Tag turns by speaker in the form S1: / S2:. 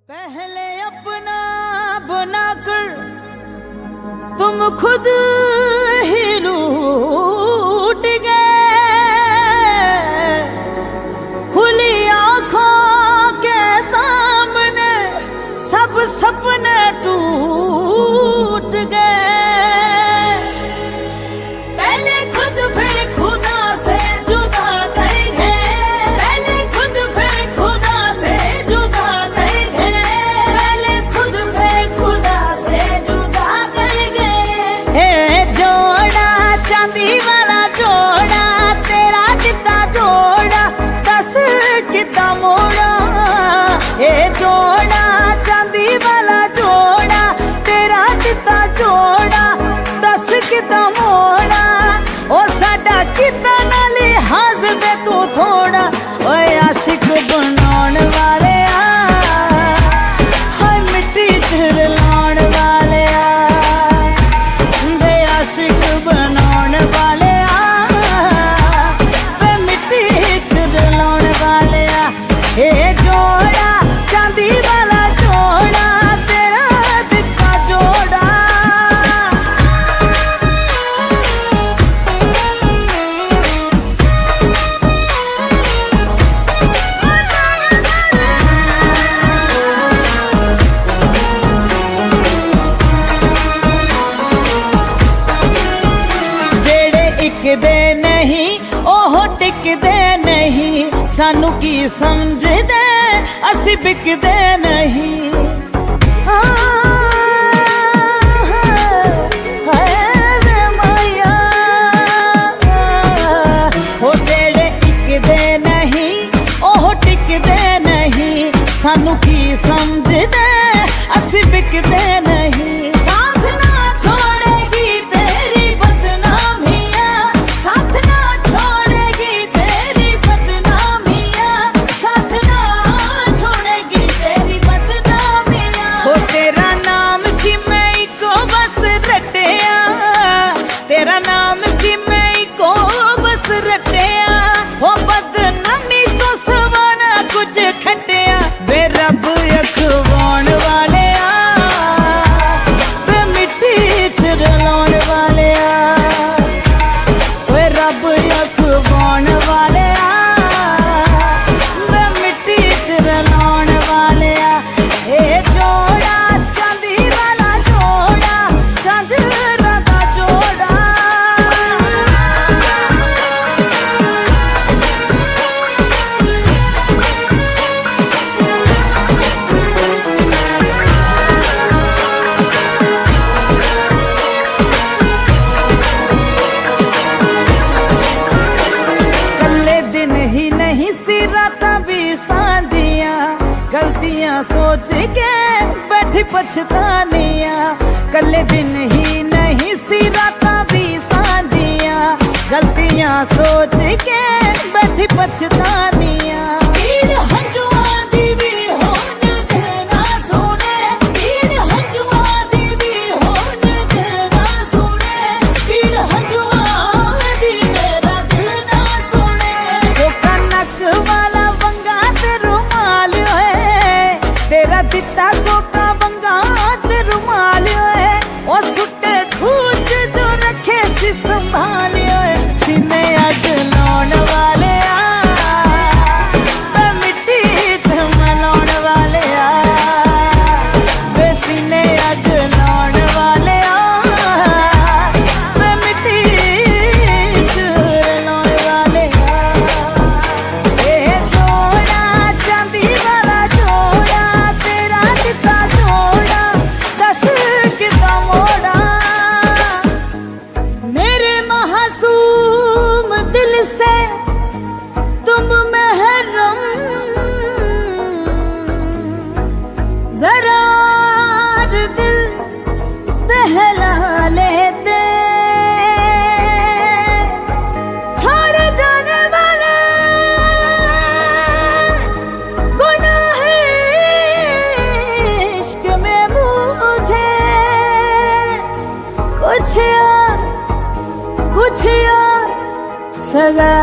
S1: पहले अपना बनाकर तुम खुद ही लूट गए, खुली आंखों के सामने सब सपने टूट गए। पहले खुद फिर खुदा से जुदा कर गए, पहले खुद फिर खुदा से जुदा कर गए, पहले खुद फिर खुदा से जुदा कर गए। हे जोड़ा चांदी वाला जोड़ा, तेरा कितना जोड़ा दस कितना मोड़ा। हे जोड़ा चांदी वाला जोड़ा, तेरा कितना जोड़ा दस कितना मोड़ा। ओ साडा कितना नाल लिहाज दे तू थोड़ा, ओए आशिक बनाउण वाले आ, हाय मिट्टी च रलाउण वाले आ, वे आशिक बनाउण वाले आ, वे मिट्टी च रलाउण वाले आ। हे जोड़ा चांदी वाला जोड़ा, तेरा दिता जोड़ा। ਜਿਹੜੇ ਇਕਦੇ ਨਹੀਂ ਉਹ ਟਿਕਦੇ ਨਹੀਂ, ਸਾਨੂੰ ਕੀ ਸਮਝਦੇ ਅਸੀਂ ਵਿਕਦੇ ਨਹੀਂ। ਹਾਏ ਵੇ ਮਾਇਆ, ਉਹ ਜਿਹੜੇ ਇਕਦੇ ਨਹੀਂ ਉਹ ਟਿਕਦੇ ਨਹੀਂ, ਸਾਨੂੰ ਕੀ ਸਮਝਦੇ ਅਸੀਂ ਵਿਕਦੇ ਨਹੀਂ। ਸਾਥ ਨਾ ਛੋੜੇਗੀ ਤੇਰੀ ਬਦਨਾਮੀਆਂ, ਸਾਥ ਨਾ ਛੋੜੇਗੀ ਤੇਰੀ ਬਦਨਾਮੀਆਂ, ਸਾਥ ਨਾ ਛੋੜੇਗੀ ਤੇਰੀ ਬਦਨਾਮੀਆਂ। ਹੋ ਤੇਰਾ ਨਾਮ ਸੀ ਮੈਂ ਇੱਕੋ ਬਸ ਰੱਟਿਆ, ਤੇਰਾ ਨਾਮ ਸੀ ਮੈਂ ਇੱਕੋ ਬਸ ਰੱਟਿਆ। ਹੋ ਬਦਨਾਮੀ ਤੋਂ ਸਵਾਣਾ ਕੁਝ ਖੱਟਿਆ, ਵੇ ਰੱਬ ਅਖਵਾਉਣ ਵਾਲੇ ਆ, ਵੇ ਮਿੱਟੀ ਚ ਰਲਾਉਣ ਵਾਲੇ ਆ, ਵੇ ਰੱਬ ਅਖਵਾਉਣ ਵਾਲੇ ਆ, ਵੇ ਮਿੱਟੀ ਚ ਰਲਾਉਣ ਵਾਲੇ ਆ। ਇਹ ਜੋੜਾ ਚਾਂਦੀ ਵਾਲਾ ਜੋੜਾ, ਝਾਂਜਰਾਂ ਦਾ ਜੋੜਾ। ਕੱਲੇ ਦਿਨ ਹੀ ਨਹੀਂ ਸੀ ਰਾਤਾਂ ਵੀ ਸਾਂਝੀਆਂ, ਗਲਤੀਆਂ ਸੋਚ ਕੇ ਬੈਠੀ ਪਛਤਾਨੀਆਂ। ਕੱਲੇ ਦਿਨ ਹੀ ਨਹੀਂ ਸੀ ਰਾਤਾਂ ਵੀ ਸਾਂਝੀਆਂ, ਗਲਤੀਆਂ ਸੋਚ ਕੇ ਬੈਠੀ ਪਛਤਾਨੀਆਂ। ਪੀੜ ਹੰਝੂਆਂ ਦੀ ਵੀ ਹੋਣ ਦੇਣਾ ਸੁਣੇ, ਪੀੜ ਹੰਝੂਆਂ ਦੀ ਵੀ ਹੋਣ ਦੇਣਾ ਸੁਣੇ, ਪੀੜ ਹੰਝੂਆਂ ਦੀ ਮੇਰਾ ਦਿਲ ਨਾ ਸੁਣੇ। ਉਹ ਕਨਕ ਵਾਲਾ ਵੰਗਾ ਤੇ ਰੁਮਾਲ ਓਏ, ਤੇਰਾ ਦਿੱਤਾ ਕੋਕਾ ਵੰਗਾ ਤੇ ਰੁਮਾਲ ਓਏ। ਉਹ ਸੁੱਟੇ ਖੂਚ ਜੋ ਰੱਖੇ ਸੀ ਸੰਭਾਲ ਓਏ, ਸੀਨੇ ਅੱਗ ਲਾਉਣ ਵਾਲੇ ਆ, ਵੇ ਮਿੱਟੀ ਚ ਮਲਾਉਣ ਵਾਲੇ ਆ, ਵੇ ਸੀਨੇ ਅੱਗ ਲਾਉਣ ਵਾਲੇ ਆ, ਵੇ ਮਿੱਟੀ ਚ ਰਲਾਉਣ ਵਾਲੇ ਆ। ਇਹ ਜੋੜਾ ਚਾਂਦੀ ਵਾਲਾ ਜੋੜਾ, ਤੇਰਾ ਦਿੱਤਾ ਜੋੜਾ ਦਸ ਕਿੱਦਾਂ ਮੋੜਾ। मेरे मासूम दिल से तुम महरम, जरा दिल बहला लेते, छोड़ जाने वाले गुनाह इश्क में मुझे कुछ और सजा